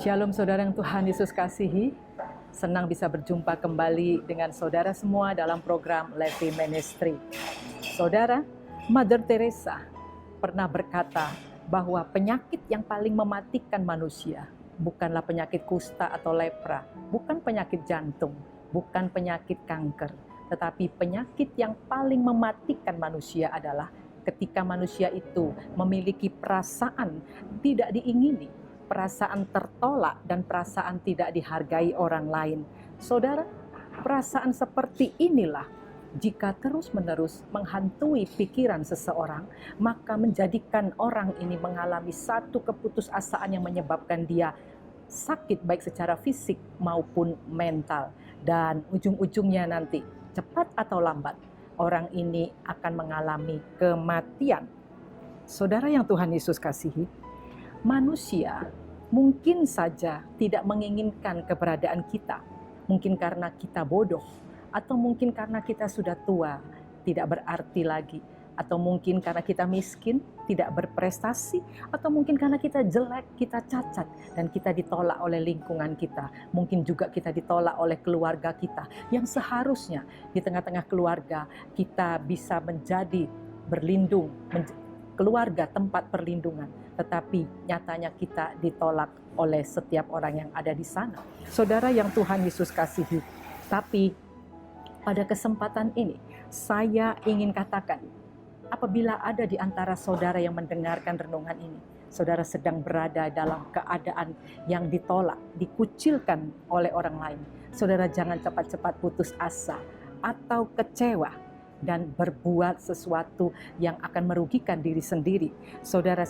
Shalom saudara yang Tuhan Yesus kasihi. Senang bisa berjumpa kembali dengan saudara semua dalam program Levi Ministry. Saudara, Mother Teresa pernah berkata bahwa penyakit yang paling mematikan manusia bukanlah penyakit kusta atau lepra, bukan penyakit jantung, bukan penyakit kanker, tetapi penyakit yang paling mematikan manusia adalah ketika manusia itu memiliki perasaan tidak diingini, perasaan tertolak dan perasaan tidak dihargai orang lain. Saudara, perasaan seperti inilah jika terus-menerus menghantui pikiran seseorang, maka menjadikan orang ini mengalami satu keputusasaan yang menyebabkan dia sakit baik secara fisik maupun mental. Dan ujung-ujungnya nanti, cepat atau lambat, orang ini akan mengalami kematian. Saudara yang Tuhan Yesus kasihi, manusia mungkin saja tidak menginginkan keberadaan kita. Mungkin karena kita bodoh, atau mungkin karena kita sudah tua, tidak berarti lagi. Atau mungkin karena kita miskin, tidak berprestasi. Atau mungkin karena kita jelek, kita cacat, dan kita ditolak oleh lingkungan kita. Mungkin juga kita ditolak oleh keluarga kita, yang seharusnya di tengah-tengah keluarga kita bisa menjadi berlindung, keluarga tempat perlindungan, tetapi nyatanya kita ditolak oleh setiap orang yang ada di sana. Saudara yang Tuhan Yesus kasihi, tapi pada kesempatan ini saya ingin katakan, apabila ada di antara saudara yang mendengarkan renungan ini, saudara sedang berada dalam keadaan yang ditolak, dikucilkan oleh orang lain, saudara jangan cepat-cepat putus asa atau kecewa dan berbuat sesuatu yang akan merugikan diri sendiri. Saudara,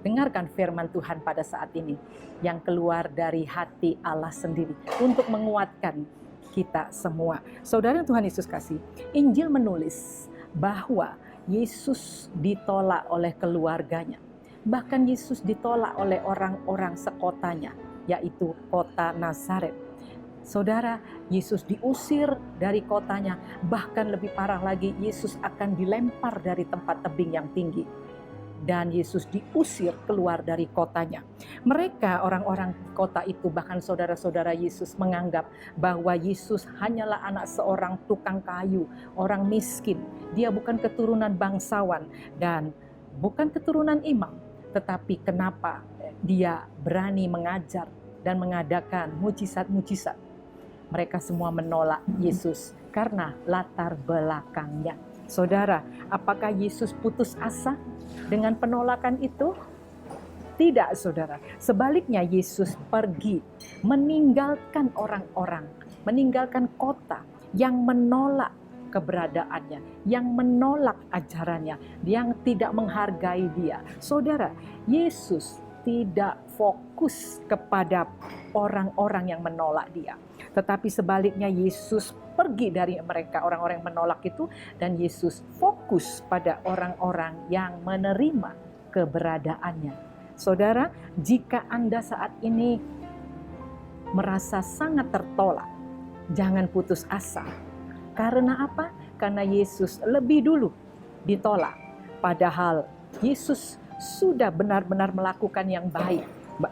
dengarkan firman Tuhan pada saat ini yang keluar dari hati Allah sendiri untuk menguatkan kita semua. Saudara yang Tuhan Yesus kasih, Injil menulis bahwa Yesus ditolak oleh keluarganya. Bahkan Yesus ditolak oleh orang-orang sekotanya, yaitu kota Nazaret. Saudara, Yesus diusir dari kotanya, bahkan lebih parah lagi, Yesus akan dilempar dari tempat tebing yang tinggi. Dan Yesus diusir keluar dari kotanya. Mereka, orang-orang kota itu, bahkan saudara-saudara Yesus menganggap bahwa Yesus hanyalah anak seorang tukang kayu, orang miskin. Dia bukan keturunan bangsawan dan bukan keturunan imam. Tetapi kenapa dia berani mengajar dan mengadakan mujizat-mujizat? Mereka semua menolak Yesus karena latar belakangnya. Saudara, apakah Yesus putus asa dengan penolakan itu? Tidak, saudara. Sebaliknya Yesus pergi meninggalkan orang-orang, meninggalkan kota yang menolak keberadaannya, yang menolak ajarannya, yang tidak menghargai dia. Saudara, Yesus tidak fokus kepada orang-orang yang menolak dia. Tetapi sebaliknya Yesus pergi dari mereka, orang-orang yang menolak itu, dan Yesus fokus pada orang-orang yang menerima keberadaannya. Saudara, jika Anda saat ini merasa sangat tertolak, jangan putus asa. Karena apa? Karena Yesus lebih dulu ditolak. Padahal Yesus sudah benar-benar melakukan yang baik.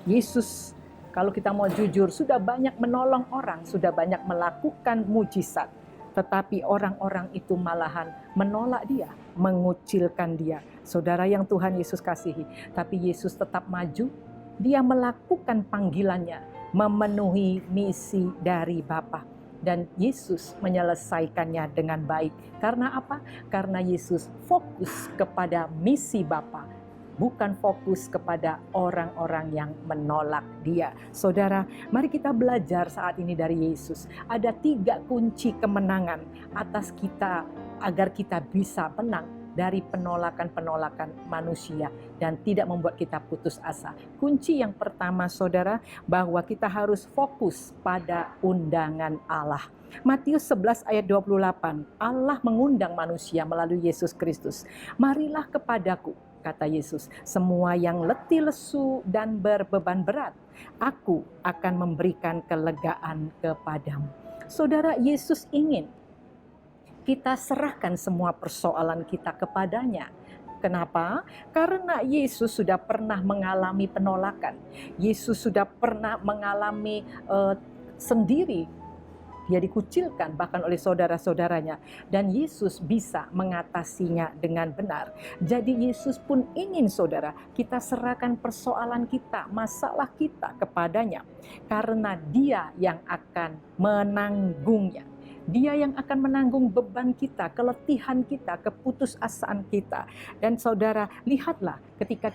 Yesus, kalau kita mau jujur, sudah banyak menolong orang, sudah banyak melakukan mujizat. Tetapi orang-orang itu malahan menolak dia, mengucilkan dia. Saudara yang Tuhan Yesus kasihi, tapi Yesus tetap maju. Dia melakukan panggilannya, memenuhi misi dari Bapa. Dan Yesus menyelesaikannya dengan baik. Karena apa? Karena Yesus fokus kepada misi Bapa, bukan fokus kepada orang-orang yang menolak dia. Saudara, mari kita belajar saat ini dari Yesus. Ada 3 kunci kemenangan atas kita agar kita bisa menang dari penolakan-penolakan manusia dan tidak membuat kita putus asa. Kunci yang pertama, saudara, bahwa kita harus fokus pada undangan Allah. Matius 11 ayat 28, Allah mengundang manusia melalui Yesus Kristus. Marilah kepadaku, kata Yesus, semua yang letih lesu dan berbeban berat, aku akan memberikan kelegaan kepadamu. Saudara, Yesus ingin kita serahkan semua persoalan kita kepadanya. Kenapa? Karena Yesus sudah pernah mengalami penolakan. Yesus sudah pernah mengalami sendiri. Dia dikucilkan bahkan oleh saudara-saudaranya. Dan Yesus bisa mengatasinya dengan benar. Jadi Yesus pun ingin saudara, kita serahkan persoalan kita, masalah kita kepadanya. Karena Dia yang akan menanggungnya. Dia yang akan menanggung beban kita, keletihan kita, keputusasaan kita. Dan saudara, lihatlah ketika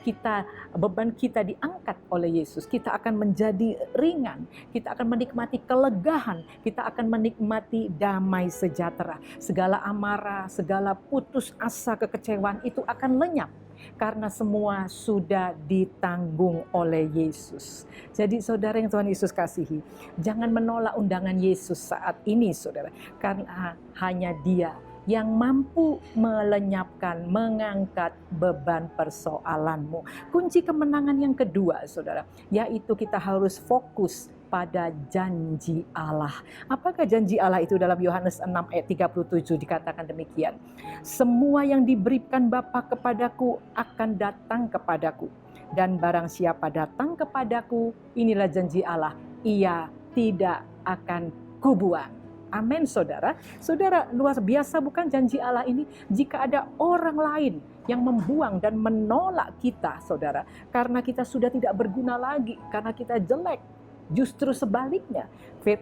beban kita diangkat oleh Yesus, kita akan menjadi ringan, kita akan menikmati kelegahan, kita akan menikmati damai sejahtera. Segala amarah, segala putus asa, kekecewaan itu akan lenyap. Karena semua sudah ditanggung oleh Yesus. Jadi saudara yang Tuhan Yesus kasihi, jangan menolak undangan Yesus saat ini saudara. Karena hanya Dia yang mampu melenyapkan, mengangkat beban persoalanmu. Kunci kemenangan yang kedua saudara, yaitu kita harus fokus pada janji Allah. Apakah janji Allah itu? Dalam Yohanes 6 ayat 37 dikatakan demikian. Semua yang diberikan Bapa kepadaku akan datang kepadaku. Dan barang siapa datang kepadaku, inilah janji Allah, ia tidak akan kubuang. Amin saudara. Saudara, luar biasa bukan janji Allah ini? Jika ada orang lain yang membuang dan menolak kita saudara, karena kita sudah tidak berguna lagi, karena kita jelek. Justru sebaliknya,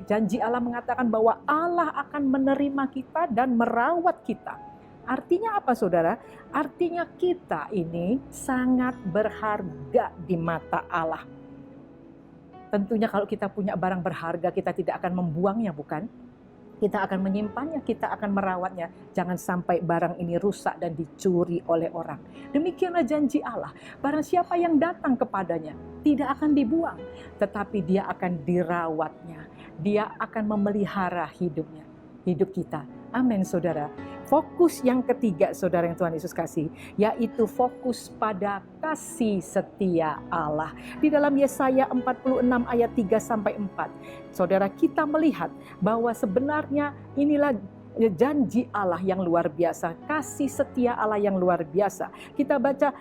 janji Allah mengatakan bahwa Allah akan menerima kita dan merawat kita. Artinya apa saudara? Artinya kita ini sangat berharga di mata Allah. Tentunya kalau kita punya barang berharga, kita tidak akan membuangnya, bukan? Kita akan menyimpannya, kita akan merawatnya. Jangan sampai barang ini rusak dan dicuri oleh orang. Demikianlah janji Allah. Barang siapa yang datang kepadanya tidak akan dibuang, tetapi dia akan dirawatnya. Dia akan memelihara hidup kita. Amin saudara. Fokus yang ketiga saudara yang Tuhan Yesus kasih, yaitu fokus pada kasih setia Allah. Di dalam Yesaya 46 ayat 3-4, saudara, kita melihat bahwa sebenarnya inilah janji Allah yang luar biasa, kasih setia Allah yang luar biasa. Kita baca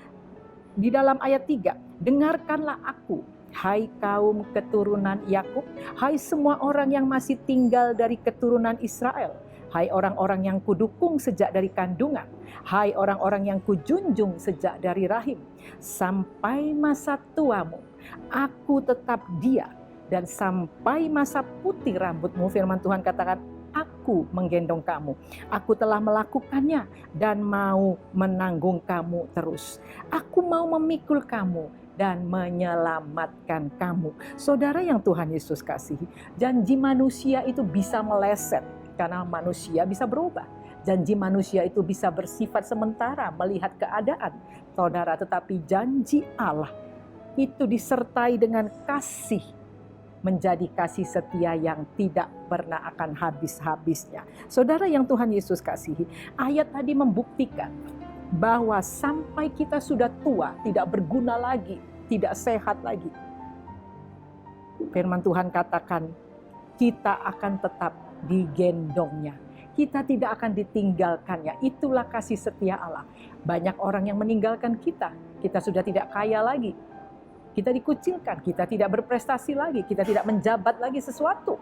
di dalam ayat 3, dengarkanlah aku, hai kaum keturunan Yakub, hai semua orang yang masih tinggal dari keturunan Israel. Hai orang-orang yang kudukung sejak dari kandungan, hai orang-orang yang kujunjung sejak dari rahim. Sampai masa tuamu, aku tetap Dia, dan sampai masa putih rambutmu, firman Tuhan katakan, aku menggendong kamu. Aku telah melakukannya dan mau menanggung kamu terus. Aku mau memikul kamu dan menyelamatkan kamu. Saudara yang Tuhan Yesus kasihi, janji manusia itu bisa meleset. Karena manusia bisa berubah. Janji manusia itu bisa bersifat sementara melihat keadaan. Saudara, tetapi janji Allah itu disertai dengan kasih. Menjadi kasih setia yang tidak pernah akan habis-habisnya. Saudara yang Tuhan Yesus kasihi, ayat tadi membuktikan bahwa sampai kita sudah tua, tidak berguna lagi, tidak sehat lagi. Firman Tuhan katakan, kita akan tetap digendongnya. Kita tidak akan ditinggalkannya. Itulah kasih setia Allah. Banyak orang yang meninggalkan kita. Kita sudah tidak kaya lagi. Kita dikucilkan. Kita tidak berprestasi lagi. Kita tidak menjabat lagi sesuatu.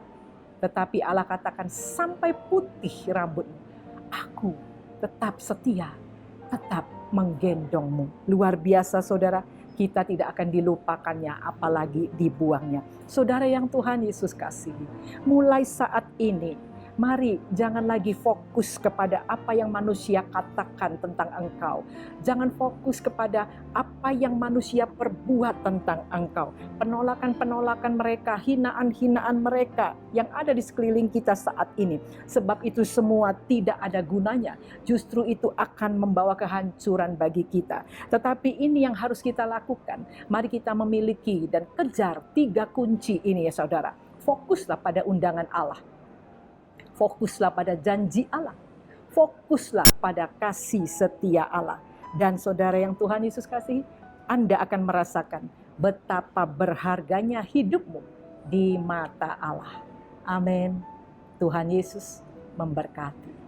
Tetapi Allah katakan, sampai putih rambutmu, aku tetap setia, tetap menggendongmu. Luar biasa saudara. Kita tidak akan dilupakannya, apalagi dibuangnya. Saudara yang Tuhan Yesus kasihi, mulai saat ini, mari jangan lagi fokus kepada apa yang manusia katakan tentang engkau. Jangan fokus kepada apa yang manusia perbuat tentang engkau. Penolakan-penolakan mereka, hinaan-hinaan mereka yang ada di sekeliling kita saat ini. Sebab itu semua tidak ada gunanya. Justru itu akan membawa kehancuran bagi kita. Tetapi ini yang harus kita lakukan. Mari kita memiliki dan kejar 3 kunci ini ya saudara. Fokuslah pada undangan Allah. Fokuslah pada janji Allah. Fokuslah pada kasih setia Allah. Dan saudara yang Tuhan Yesus kasih, Anda akan merasakan betapa berharganya hidupmu di mata Allah. Amin. Tuhan Yesus memberkati.